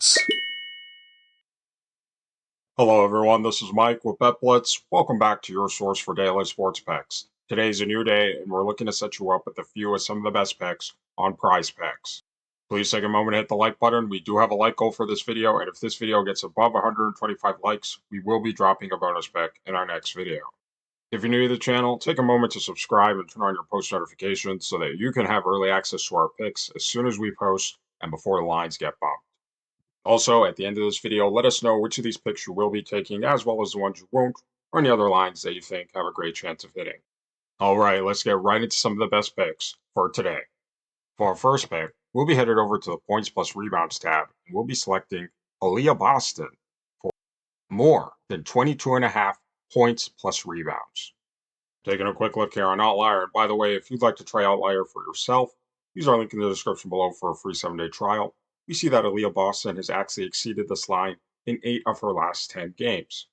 PrizePicks. Hello everyone, this is Mike with BetBlitz. Welcome back to your source for daily sports picks. Today's a new day and we're looking to set you up with a few of some of the best picks on PrizePicks. Please take a moment to hit the like button. We do have a like goal for this video, and if this video gets above 125 likes, we will be dropping a bonus pick in our next video. If you're new to the channel, take a moment to subscribe and turn on your post notifications so that you can have early access to our picks as soon as we post and before the lines get bumped. Also, at the end of this video, let us know which of these picks you will be taking, as well as the ones you won't, or any other lines that you think have a great chance of hitting. Alright, let's get right into some of the best picks for today. For our first pick, we'll be headed over to the points plus rebounds tab, and we'll be selecting Aaliyah Boston for more than 22.5 points plus rebounds. Taking a quick look here on Outlier, and by the way, if you'd like to try Outlier for yourself, use our link in the description below for a free 7-day trial. We see that Aaliyah Boston has actually exceeded this line in 8 of her last 10 games.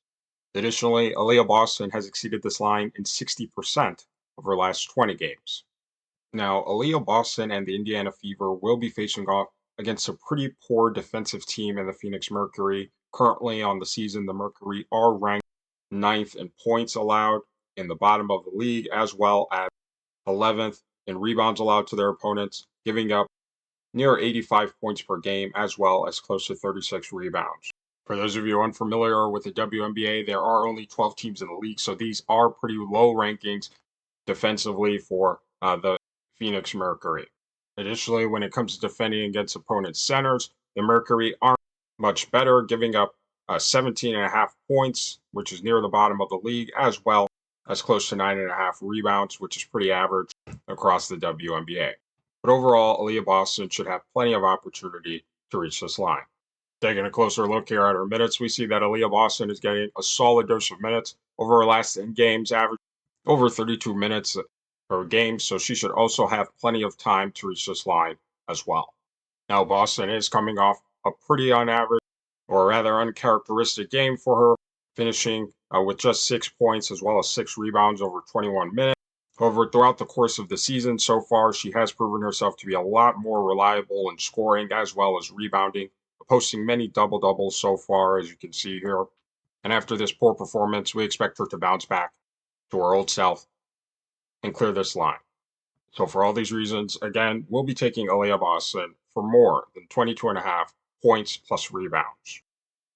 Additionally, Aaliyah Boston has exceeded this line in 60% of her last 20 games. Now, Aaliyah Boston and the Indiana Fever will be facing off against a pretty poor defensive team in the Phoenix Mercury. Currently on the season, the Mercury are ranked 9th in points allowed in the bottom of the league, as well as 11th in rebounds allowed to their opponents, giving up near 85 points per game, as well as close to 36 rebounds. For those of you unfamiliar with the WNBA, there are only 12 teams in the league, so these are pretty low rankings defensively for the Phoenix Mercury. Additionally, when it comes to defending against opponents' centers, the Mercury aren't much better, giving up 17.5 points, which is near the bottom of the league, as well as close to 9.5 rebounds, which is pretty average across the WNBA. But overall, Aaliyah Boston should have plenty of opportunity to reach this line. Taking a closer look here at her minutes, we see that Aaliyah Boston is getting a solid dose of minutes over her last 10 games, average over 32 minutes per game, so she should also have plenty of time to reach this line as well. Now, Boston is coming off a pretty unaverage, or rather uncharacteristic game for her, finishing with just 6 points as well as 6 rebounds over 21 minutes. However, throughout the course of the season so far, she has proven herself to be a lot more reliable in scoring as well as rebounding, posting many double-doubles so far, as you can see here. And after this poor performance, we expect her to bounce back to her old self and clear this line. So for all these reasons, again, we'll be taking Aaliyah Boston for more than 22.5 points plus rebounds.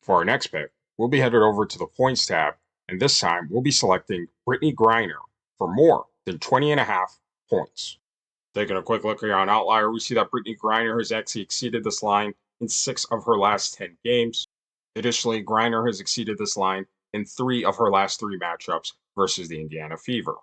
For our next pick, we'll be headed over to the points tab, and this time we'll be selecting Brittney Griner for more than 20.5 points. Taking a quick look here on Outlier, we see that Brittney Griner has actually exceeded this line in 6 of her last 10 games. Additionally, Griner has exceeded this line in 3 of her last 3 matchups versus the Indiana Fever.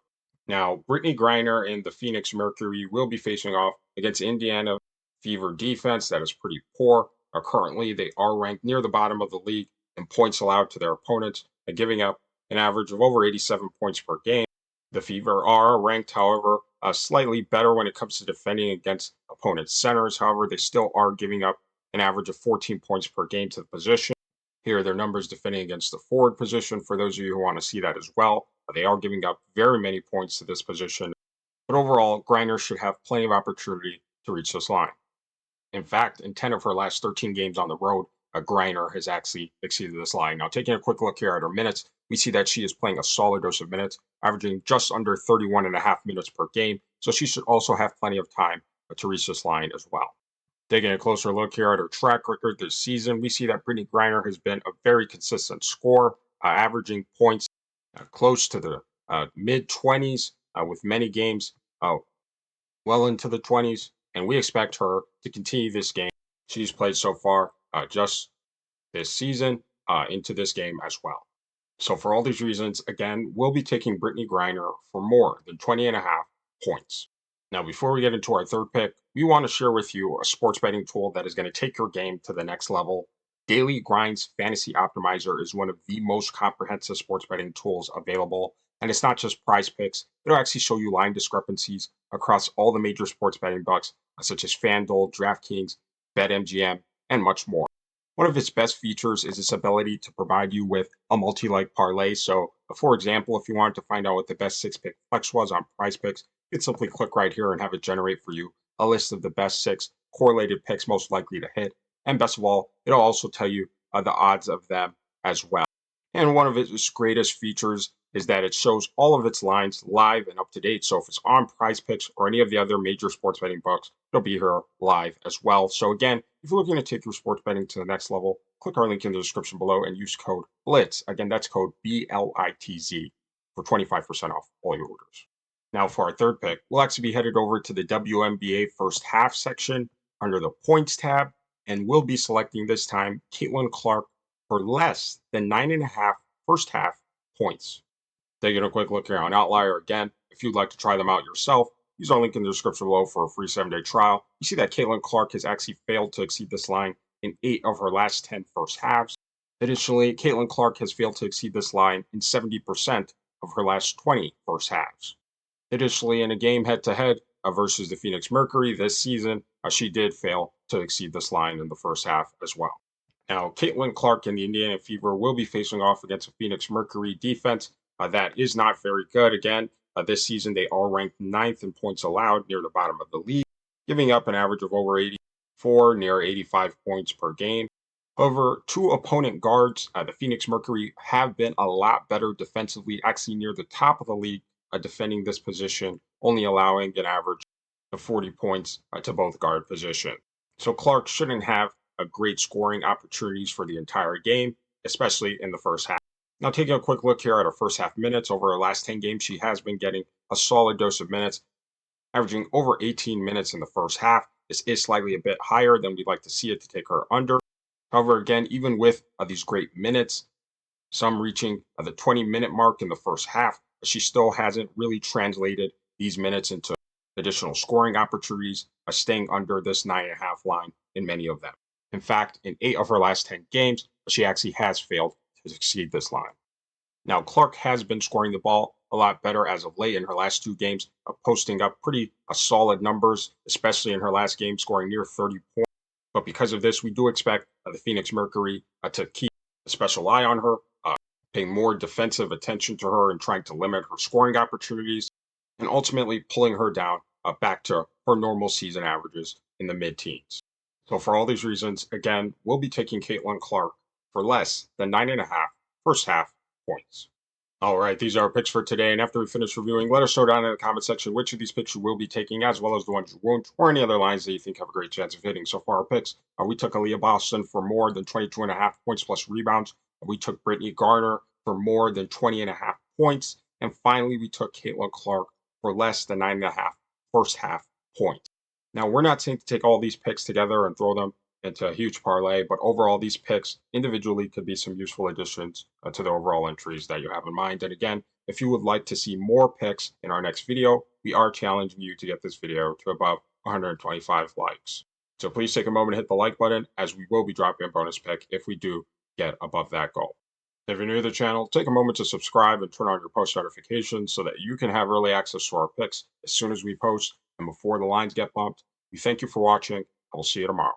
Now, Brittney Griner and the Phoenix Mercury will be facing off against Indiana Fever defense that is pretty poor. Currently, they are ranked near the bottom of the league in points allowed to their opponents, and giving up an average of over 87 points per game. The Fever are ranked, however, slightly better when it comes to defending against opponents' centers. However, they still are giving up an average of 14 points per game to the position. Here are their numbers defending against the forward position for those of you who want to see that as well. They are giving up very many points to this position. But overall, Griner should have plenty of opportunity to reach this line. In fact, in 10 of her last 13 games on the road, Griner has actually exceeded this line. Now, taking a quick look here at her minutes, we see that she is playing a solid dose of minutes, averaging just under 31.5 minutes per game. So she should also have plenty of time to reach this line as well. Taking a closer look here at her track record this season, we see that Brittney Griner has been a very consistent scorer, averaging points close to the mid-20s, with many games well into the 20s, and we expect her to continue this game she's played so far just this season into this game as well. So for all these reasons, again, we'll be taking Brittney Griner for more than 20.5 points. Now, before we get into our third pick, we want to share with you a sports betting tool that is going to take your game to the next level. Daily Grinds Fantasy Optimizer is one of the most comprehensive sports betting tools available. And it's not just PrizePicks. It'll actually show you line discrepancies across all the major sports betting books, such as FanDuel, DraftKings, BetMGM, and much more. One of its best features is its ability to provide you with a multi-leg parlay. So, for example, if you wanted to find out what the best 6-pick flex was on PrizePicks, you could simply click right here and have it generate for you a list of the best 6 correlated picks most likely to hit. And best of all, it'll also tell you the odds of them as well. And one of its greatest features is that it shows all of its lines live and up to date. So if it's on PrizePicks or any of the other major sports betting books, it'll be here live as well. So again, if you're looking to take your sports betting to the next level, click our link in the description below and use code BLITZ. Again, that's code BLITZ for 25% off all your orders. Now for our third pick, we'll actually be headed over to the WNBA first half section under the points tab, and we'll be selecting this time Caitlyn Clark for less than 9.5 first half points. Taking a quick look here on Outlier again, if you'd like to try them out yourself, use our link in the description below for a free 7-day trial. You see that Caitlyn Clark has actually failed to exceed this line in 8 of her last 10 first halves. Additionally, Caitlyn Clark has failed to exceed this line in 70% of her last 20 first halves. Additionally, in a game head-to-head versus the Phoenix Mercury this season, she did fail to exceed this line in the first half as well. Now, Caitlyn Clark and the Indiana Fever will be facing off against a Phoenix Mercury defense that is not very good. Again, this season they are ranked 9th in points allowed, near the bottom of the league, giving up an average of over 84, near 85 points per game. However, two opponent guards, the Phoenix Mercury, have been a lot better defensively, actually near the top of the league, defending this position, only allowing an average of 40 points to both guard position. So Clark shouldn't have a great scoring opportunities for the entire game, especially in the first half. Now, taking a quick look here at her first half minutes, over her last 10 games, she has been getting a solid dose of minutes, averaging over 18 minutes in the first half. This is slightly a bit higher than we'd like to see it to take her under. However, again, even with these great minutes, some reaching the 20-minute mark in the first half, she still hasn't really translated these minutes into additional scoring opportunities, staying under this 9.5 line in many of them. In fact, in 8 of her last 10 games, she actually has failed to exceed this line. Now, Clark has been scoring the ball a lot better as of late in her last 2 games, posting up pretty solid numbers, especially in her last game, scoring near 30 points. But because of this, we do expect the Phoenix Mercury to keep a special eye on her, paying more defensive attention to her and trying to limit her scoring opportunities, and ultimately pulling her down back to her normal season averages in the mid-teens. So for all these reasons, again, we'll be taking Caitlyn Clark for less than 9.5 first half points. All right, these are our picks for today. And after we finish reviewing, let us know down in the comment section which of these picks you will be taking, as well as the ones you won't, or any other lines that you think have a great chance of hitting. So for our picks, we took Aaliyah Boston for more than 22.5 points plus rebounds. We took Brittney Griner for more than 20.5 points. And finally, we took Caitlyn Clark for less than 9.5 first half points. Now, we're not saying to take all these picks together and throw them into a huge parlay, but overall, these picks individually could be some useful additions to the overall entries that you have in mind. And again, if you would like to see more picks in our next video, we are challenging you to get this video to above 125 likes. So please take a moment to hit the like button, as we will be dropping a bonus pick if we do get above that goal. If you're new to the channel, take a moment to subscribe and turn on your post notifications so that you can have early access to our picks as soon as we post and before the lines get bumped. We thank you for watching, and we'll see you tomorrow.